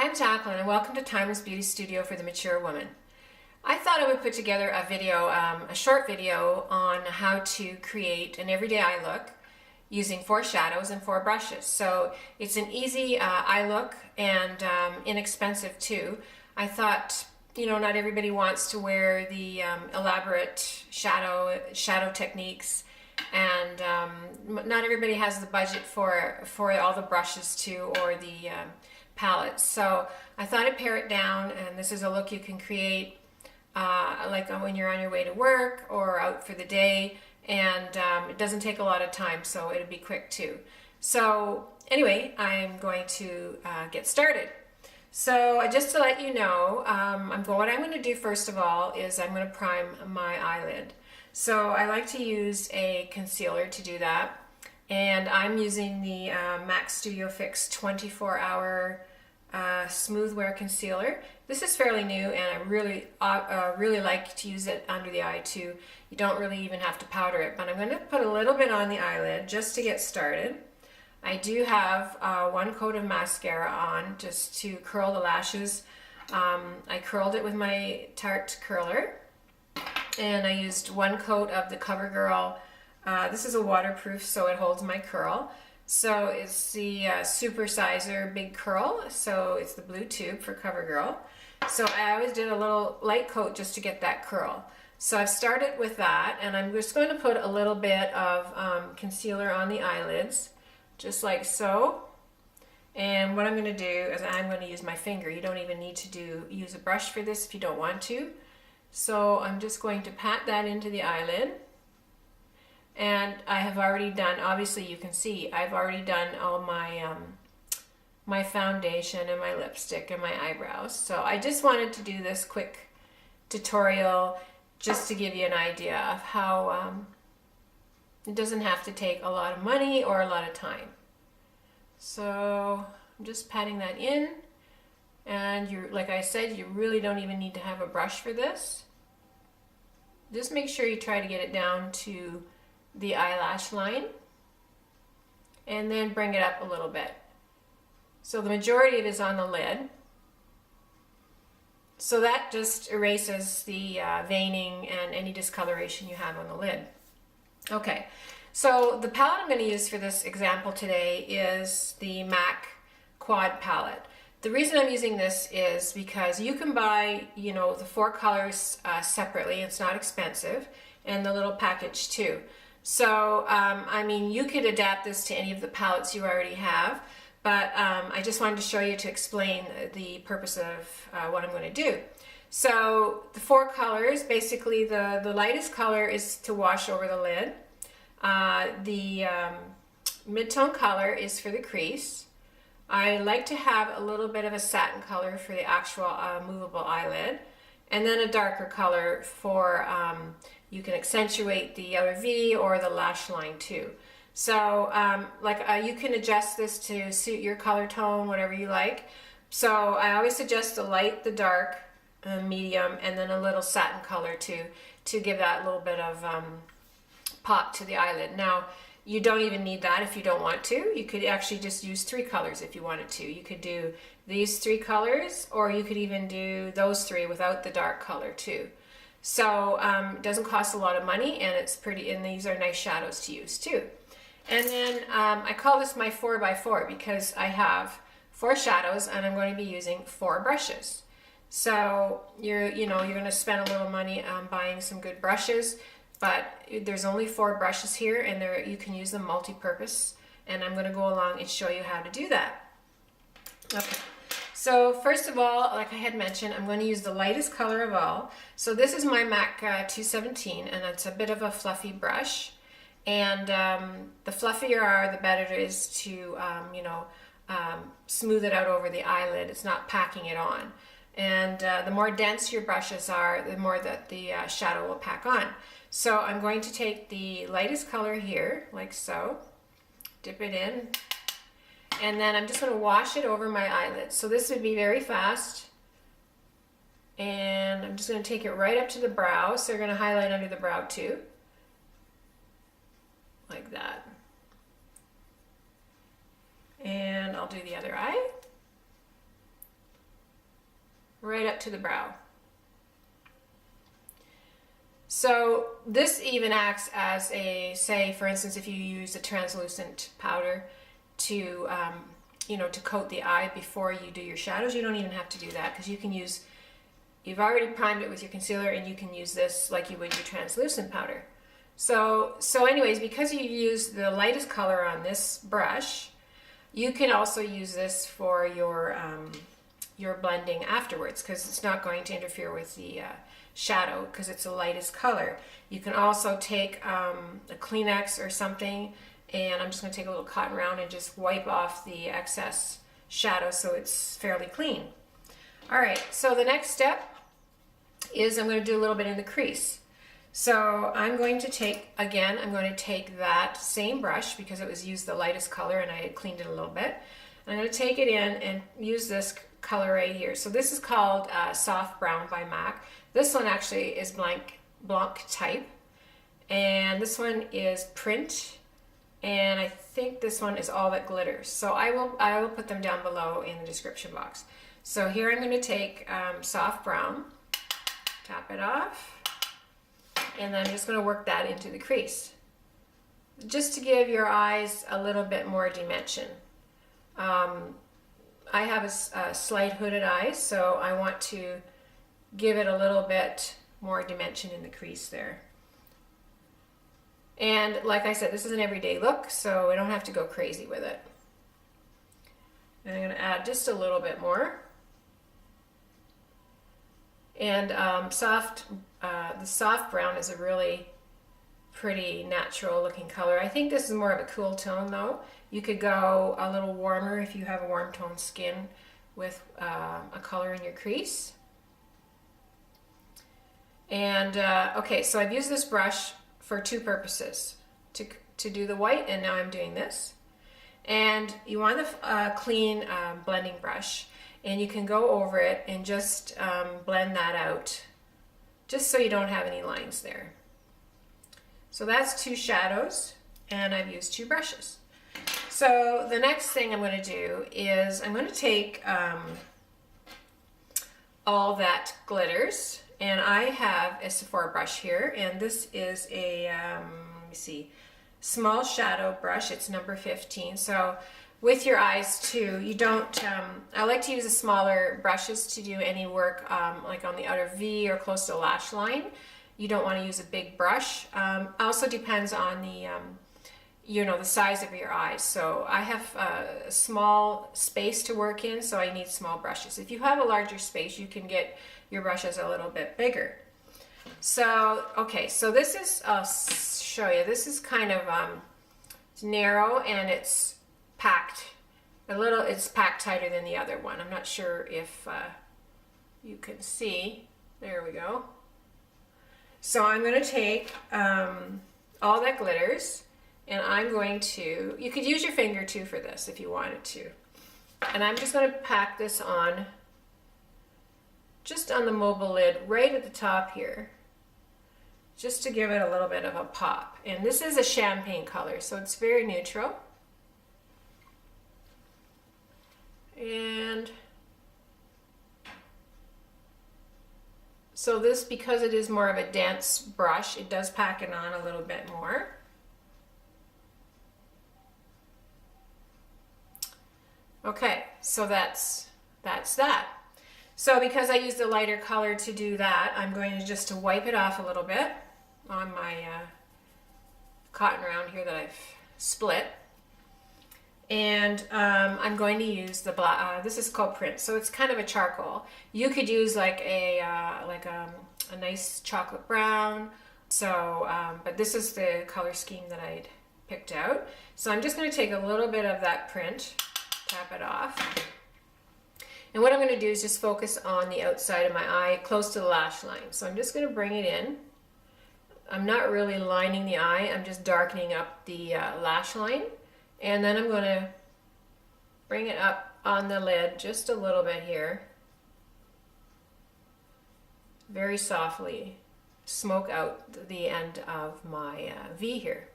Hi, I'm Jacqueline and welcome to Timeless Beauty Studio for the Mature Woman. I thought I would put together a video, a short video on how to create an everyday eye look using 4 shadows and 4 brushes. So it's an easy eye look and inexpensive too. I thought, you know, not everybody wants to wear the elaborate shadow techniques, and not everybody has the budget for all the brushes too, or the palettes. So I thought I'd pare it down, and this is a look you can create like when you're on your way to work or out for the day, and it doesn't take a lot of time, so it'll be quick too. So anyway, I'm going to get started. So just to let you know, what I'm going to do first of all is I'm going to prime my eyelid. So I like to use a concealer to do that, and I'm using the MAC Studio Fix 24-hour smooth wear concealer. This is fairly new, and I really like to use it under the eye too. You don't really even have to powder it, but I'm going to put a little bit on the eyelid just to get started. I do have 1 coat of mascara on just to curl the lashes. I curled it with my Tarte curler, and I used 1 coat of the Covergirl. This is a waterproof, so it holds my curl. So it's the Super Sizer Big Curl, so it's the blue tube for Covergirl. So I always did a little light coat just to get that curl. So I've started with that, and I'm just going to put a little bit of concealer on the eyelids, just like so. And what I'm going to do is I'm going to use my finger. You don't even need to use a brush for this if you don't want to. So I'm just going to pat that into the eyelid. And I have already done, obviously you can see, I've already done all my my foundation and my lipstick and my eyebrows. So I just wanted to do this quick tutorial just to give you an idea of how it doesn't have to take a lot of money or a lot of time. So I'm just patting that in, and like I said, you really don't even need to have a brush for this. Just make sure you try to get it down to the eyelash line, and then bring it up a little bit. So the majority of it is on the lid. So that just erases the veining and any discoloration you have on the lid. Okay, so the palette I'm going to use for this example today is the MAC Quad palette. The reason I'm using this is because you can buy, you know, the 4 colors separately. It's not expensive, and the little package too. So, I mean, you could adapt this to any of the palettes you already have, but I just wanted to show you to explain the purpose of what I'm going to do. So, the 4 colors, basically the lightest color is to wash over the lid. The mid-tone color is for the crease. I like to have a little bit of a satin color for the actual movable eyelid, and then a darker color for you can accentuate the outer V or the lash line too. So you can adjust this to suit your color tone, whatever you like. So I always suggest the light, the dark, medium, and then a little satin color to give that little bit of pop to the eyelid. Now, you don't even need that if you don't want to. You could actually just use 3 colors if you wanted to. You could do these 3 colors, or you could even do those 3 without the dark color too. So it doesn't cost a lot of money, and it's pretty, and these are nice shadows to use too. And then I call this my 4x4 because I have 4 shadows, and I'm going to be using 4 brushes. So you're going to spend a little money on buying some good brushes, but there's only 4 brushes here, and you can use them multi-purpose, and I'm going to go along and show you how to do that. Okay. So first of all, like I had mentioned, I'm going to use the lightest color of all. So this is my MAC 217, and it's a bit of a fluffy brush. And the fluffier are, the better it is to smooth it out over the eyelid. It's not packing it on. And the more dense your brushes are, the more that the shadow will pack on. So I'm going to take the lightest color here, like so, dip it in, and then I'm just going to wash it over my eyelid. So this would be very fast, and I'm just going to take it right up to the brow. So you're going to highlight under the brow too, like that. And I'll do the other eye. right up to the brow. So this even acts as a, say for instance, if you use a translucent powder to you know, to coat the eye before you do your shadows, you don't even have to do that, because you can use, you've already primed it with your concealer, and you can use this like you would your translucent powder. So anyways, because you use the lightest color on this brush, you can also use this for your blending afterwards, because it's not going to interfere with the shadow, because it's the lightest color. You can also take a Kleenex or something, and I'm just going to take a little cotton round and just wipe off the excess shadow so it's fairly clean. Alright, so the next step is I'm going to do a little bit in the crease. So I'm going to take, again, I'm going to take that same brush, because it was used the lightest color and I had cleaned it a little bit. I'm going to take it in and use this color right here. So this is called Soft Brown by MAC. This one actually is Blanc Type, and this one is Print, and I think this one is All That Glitters. So I will put them down below in the description box. So here I'm going to take Soft Brown, tap it off, and then I'm just going to work that into the crease, just to give your eyes a little bit more dimension. I have a slight hooded eye, so I want to give it a little bit more dimension in the crease there. And like I said, this is an everyday look, so I don't have to go crazy with it. And I'm going to add just a little bit more. And the soft brown is a really pretty natural looking color. I think this is more of a cool tone though. You could go a little warmer if you have a warm tone skin with a color in your crease. And okay, so I've used this brush for two purposes, to do the white, and now I'm doing this. And you want a clean blending brush, and you can go over it and just blend that out, just so you don't have any lines there. So that's two shadows, and I've used two brushes. So the next thing I'm going to do is I'm going to take All That Glitters, and I have a Sephora brush here, and this is a let me see, small shadow brush. It's number 15. So with your eyes too, you don't, I like to use the smaller brushes to do any work like on the outer V or close to the lash line. You don't want to use a big brush. Also depends on the you know, the size of your eyes. So I have a small space to work in, so I need small brushes. If you have a larger space, you can get your brushes a little bit bigger. So okay, so this is, I'll show you, this is kind of it's narrow, and it's packed a little, it's packed tighter than the other one. I'm not sure if you can see. There we go. So I'm going to take All That Glitters, and I'm going to, you could use your finger too for this if you wanted to. And I'm just going to pack this on, just on the mobile lid right at the top here, just to give it a little bit of a pop. And this is a champagne color, so it's very neutral. And so this, because it is more of a dense brush, it does pack it on a little bit more. Okay, so that's that. So because I used a lighter color to do that, I'm going to just to wipe it off a little bit on my cotton round here that I've split. And I'm going to use the black, this is called Print, so it's kind of a charcoal. You could use like a nice chocolate brown. So, but this is the color scheme that I'd picked out. So I'm just going to take a little bit of that Print, tap it off. And what I'm going to do is just focus on the outside of my eye, close to the lash line. So I'm just going to bring it in. I'm not really lining the eye, I'm just darkening up the lash line. And then I'm going to bring it up on the lid just a little bit here. Very softly smoke out the end of my V here.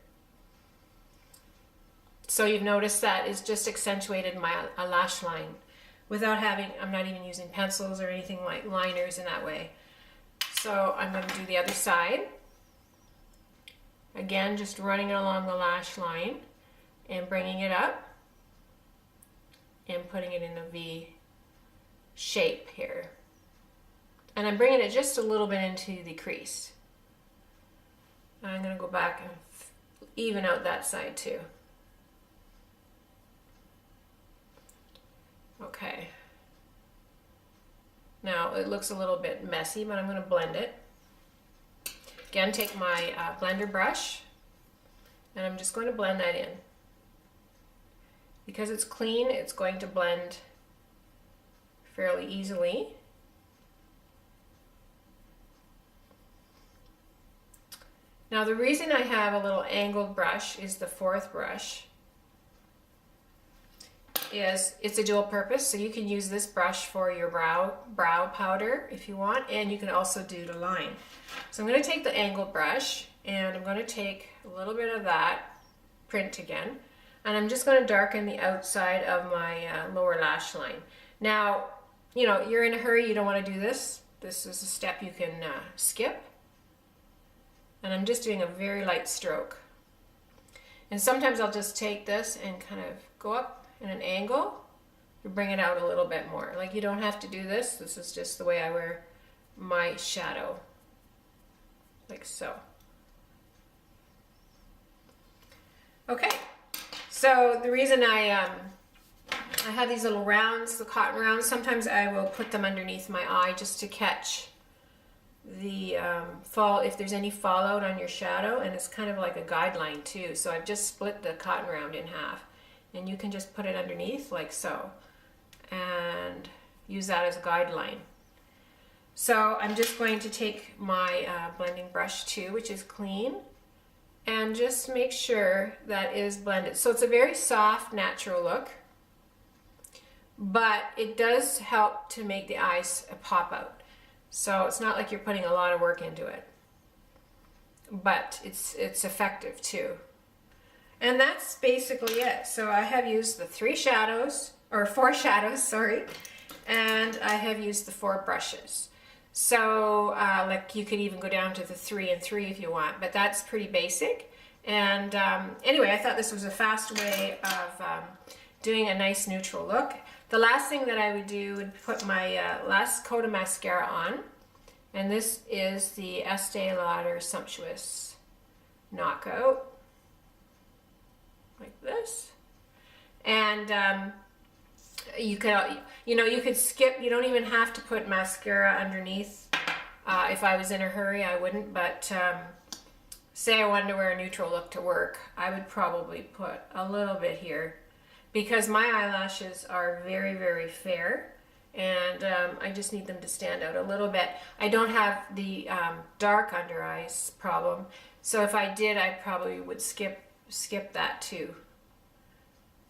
So you've noticed that it's just accentuated my lash line without having, I'm not even using pencils or anything like liners in that way. So I'm going to do the other side. Again, just running it along the lash line and bringing it up and putting it in a V shape here. And I'm bringing it just a little bit into the crease. I'm going to go back and even out that side too. Okay. Now it looks a little bit messy, but I'm going to blend it. Again, take my blender brush and I'm just going to blend that in. Because it's clean, it's going to blend fairly easily. Now the reason I have a little angled brush is the fourth brush is it's a dual purpose, so you can use this brush for your brow powder if you want, and you can also do the line. So I'm going to take the angled brush and I'm going to take a little bit of that print again, and I'm just going to darken the outside of my lower lash line. Now, you know, you're in a hurry, you don't want to do this. This is a step you can skip. And I'm just doing a very light stroke. And sometimes I'll just take this and kind of go up in an angle to bring it out a little bit more. Like, you don't have to do this. This is just the way I wear my shadow. Like so. Okay. So the reason I have these little rounds, the cotton rounds, sometimes I will put them underneath my eye just to catch the if there's any fallout on your shadow, and it's kind of like a guideline too. So I've just split the cotton round in half, and you can just put it underneath like so and use that as a guideline. So I'm just going to take my blending brush too, which is clean, and just make sure that is blended. So it's a very soft, natural look, but it does help to make the eyes pop out. So it's not like you're putting a lot of work into it, but it's effective too. And that's basically it. So I have used the four shadows, sorry, and I have used the 4 brushes. So like you could even go down to the 3 and 3 if you want, but that's pretty basic. And anyway, I thought this was a fast way of doing a nice neutral look. The last thing that I would do would put my last coat of mascara on, and this is the Estee Lauder Sumptuous Knockout, like this. And you could skip. You don't even have to put mascara underneath. If I was in a hurry, I wouldn't. But say I wanted to wear a neutral look to work, I would probably put a little bit here, because my eyelashes are very, very fair, and I just need them to stand out a little bit. I don't have the dark under eyes problem, so if I did, I probably would skip that too.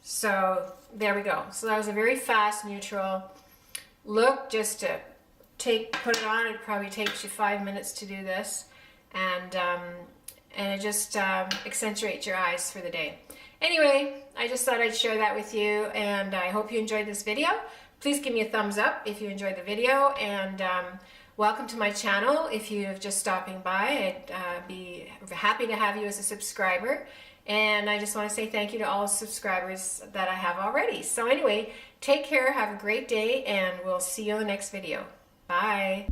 So there we go. So that was a very fast, neutral look. Just to put it on, it probably takes you 5 minutes to do this, and it just accentuates your eyes for the day. Anyway, I just thought I'd share that with you, and I hope you enjoyed this video. Please give me a thumbs up if you enjoyed the video, and welcome to my channel. If you're just stopping by, I'd be happy to have you as a subscriber, and I just want to say thank you to all the subscribers that I have already. So anyway, take care, have a great day, and we'll see you in the next video. Bye.